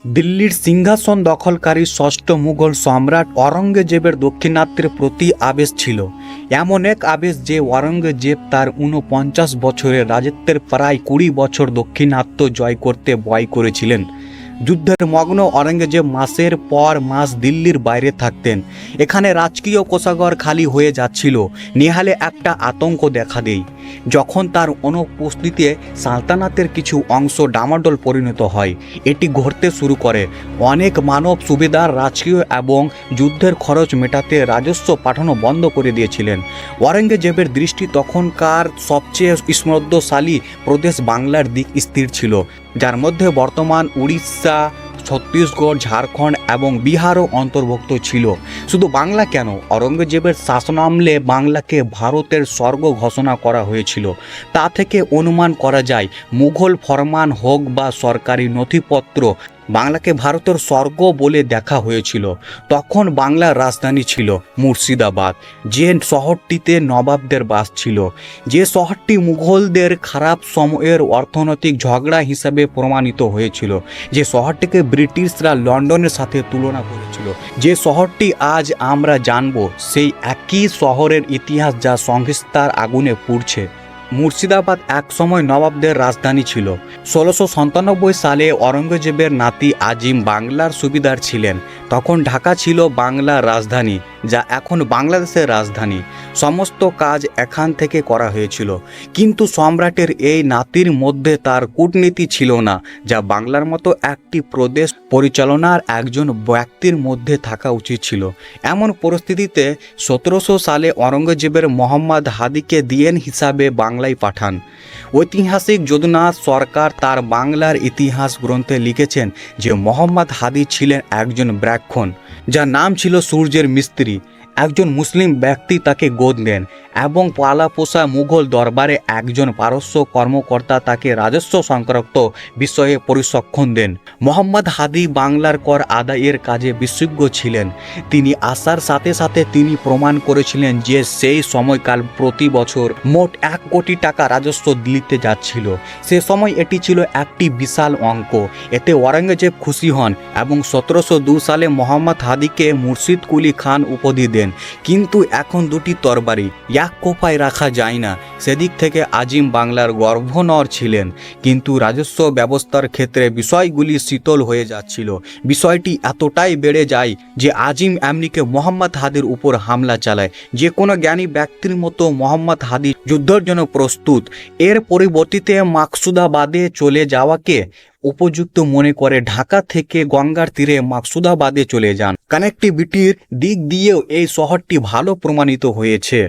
দিল্লির সিংহাসন দখলকারী ষষ্ঠ মুঘল সম্রাট অরঙ্গজেবের দাক্ষিণাত্যের প্রতি আবেশ ছিল। এমন এক আবেশ যে অরঙ্গজেব তার ৪৯ বছরের রাজত্বের প্রায় ২০ বছর দাক্ষিণাত্য জয় করতে ব্যয় করেছিলেন। যুদ্ধের মগ্ন অরঙ্গজেব মাসের পর মাস দিল্লির বাইরে থাকতেন। এখানে রাজকীয় কোষাগার খালি হয়ে যাচ্ছিল। নেহালে একটা আতঙ্ক দেখা দেয় যখন তার অনুপস্থিতিতে সালতানাতের কিছু অংশ ডামাডোল পরিণত হয়। এটি ঘটতে শুরু করে। অনেক মানব সুবিধার রাজকীয় এবং যুদ্ধের খরচ মেটাতে রাজস্ব পাঠানো বন্ধ করে দিয়েছিলেন। অরঙ্গজেবের দৃষ্টি তখনকার সবচেয়ে সমৃদ্ধশালী প্রদেশ বাংলার দিক স্থির ছিল, যার মধ্যে বর্তমান উড়িষ্যা, ছত্তিশগড়, ঝাড়খণ্ড এবং বিহারও অন্তর্ভুক্ত ছিল। শুধু বাংলা কেন, অরঙ্গজেবের শাসনামলে বাংলাকে ভারতের স্বর্গ ঘোষণা করা হয়েছিল। তা থেকে অনুমান করা যায়, মুঘল ফরমান হোক বা সরকারি নথিপত্র, বাংলাকে ভারতের স্বর্গ বলে দেখা হয়েছিল। তখন বাংলার রাজধানী ছিল মুর্শিদাবাদ, যে শহরটিতে নবাবদের বাস ছিল। যে শহরটি মুঘলদের খারাপ সময়ের অর্থনৈতিক ঝগড়া হিসাবে প্রমাণিত হয়েছিল। যে শহরটিকে ব্রিটিশরা লন্ডনের সাথে তুলনা করেছিল। যে শহরটি আজ আমরা জানব, সেই একই শহরের ইতিহাস যা সংস্থার আগুনে পুড়ছে। মুর্শিদাবাদ একসময় নবাবদের রাজধানী ছিল। ১৬৯৭ সালে অরঙ্গজেবের নাতি আজিম বাংলার সুবিদার ছিলেন। তখন ঢাকা ছিল বাংলার রাজধানী, যা এখন বাংলাদেশের রাজধানী। সমস্ত কাজ এখান থেকে করা হয়েছিল। কিন্তু সম্রাটের এই নাতির মধ্যে তার কূটনীতি ছিল না, যা বাংলার মতো একটি প্রদেশ পরিচালনার একজন ব্যক্তির মধ্যে থাকা উচিত ছিল। এমন পরিস্থিতিতে ১৭০০ সালে অরঙ্গজেবের মোহাম্মদ হাদিকে দিয়েন হিসাবে বাংলায় পাঠান। ঐতিহাসিক যদুনাথ সরকার তার বাংলার ইতিহাস গ্রন্থে লিখেছেন যে মোহাম্মদ হাদি ছিলেন একজন ব্রাহ্মণ, যার নাম ছিল সূর্যের মিস্ত্রি। একজন মুসলিম ব্যক্তি তাকে গোদ দেন এবং পালাপোষা মুঘল দরবারে একজন পারস্য কর্মকর্তা তাকে রাজস্ব সংক্রান্ত বিষয়ে পরিসংখ্যান দেন। মোহাম্মদ হাদি বাংলার কর আদায়ের কাজে বিশেষজ্ঞ ছিলেন। তিনি আসার সাথে সাথে তিনি প্রমাণ করেছিলেন যে সেই সময়কাল প্রতি বছর মোট ১ কোটি টাকা রাজস্ব দিল্লিতে যাচ্ছিল। সে সময় এটি ছিল একটি বিশাল অঙ্ক। এতে অরঙ্গজেব খুশি হন এবং ১৭০২ সালে মোহাম্মদ হাদিকে মুর্শিদ কুলি খান উপাধি দেন। কিন্তু এখন দুটি তরবারি এক কোপায় রাখা যায় না। সেদিক থেকে আজিম বাংলার গভর্নর ছিলেন, কিন্তু রাজস্ব ব্যবস্থার ক্ষেত্রে বিষয়গুলি শীতল হয়ে যাচ্ছিল। বিষয়টি এতটাই বেড়ে যায় যে আজিম এমনিকে মোহাম্মদ হাদির উপর হামলা চালায়। যে কোনো জ্ঞানী ব্যক্তির মতো মোহাম্মদ হাদি যুদ্ধের জন্য প্রস্তুত। এর পরিবর্তিতে মাকসুদাবাদে চলে যাওয়াকে উপযুক্ত মনে করে ঢাকা থেকে গঙ্গার তীরে মাকসুদাবাদে চলে যান। কানেক্টিভিটির দিক দিয়েও এই শহরটি ভালো প্রমাণিত হয়েছে।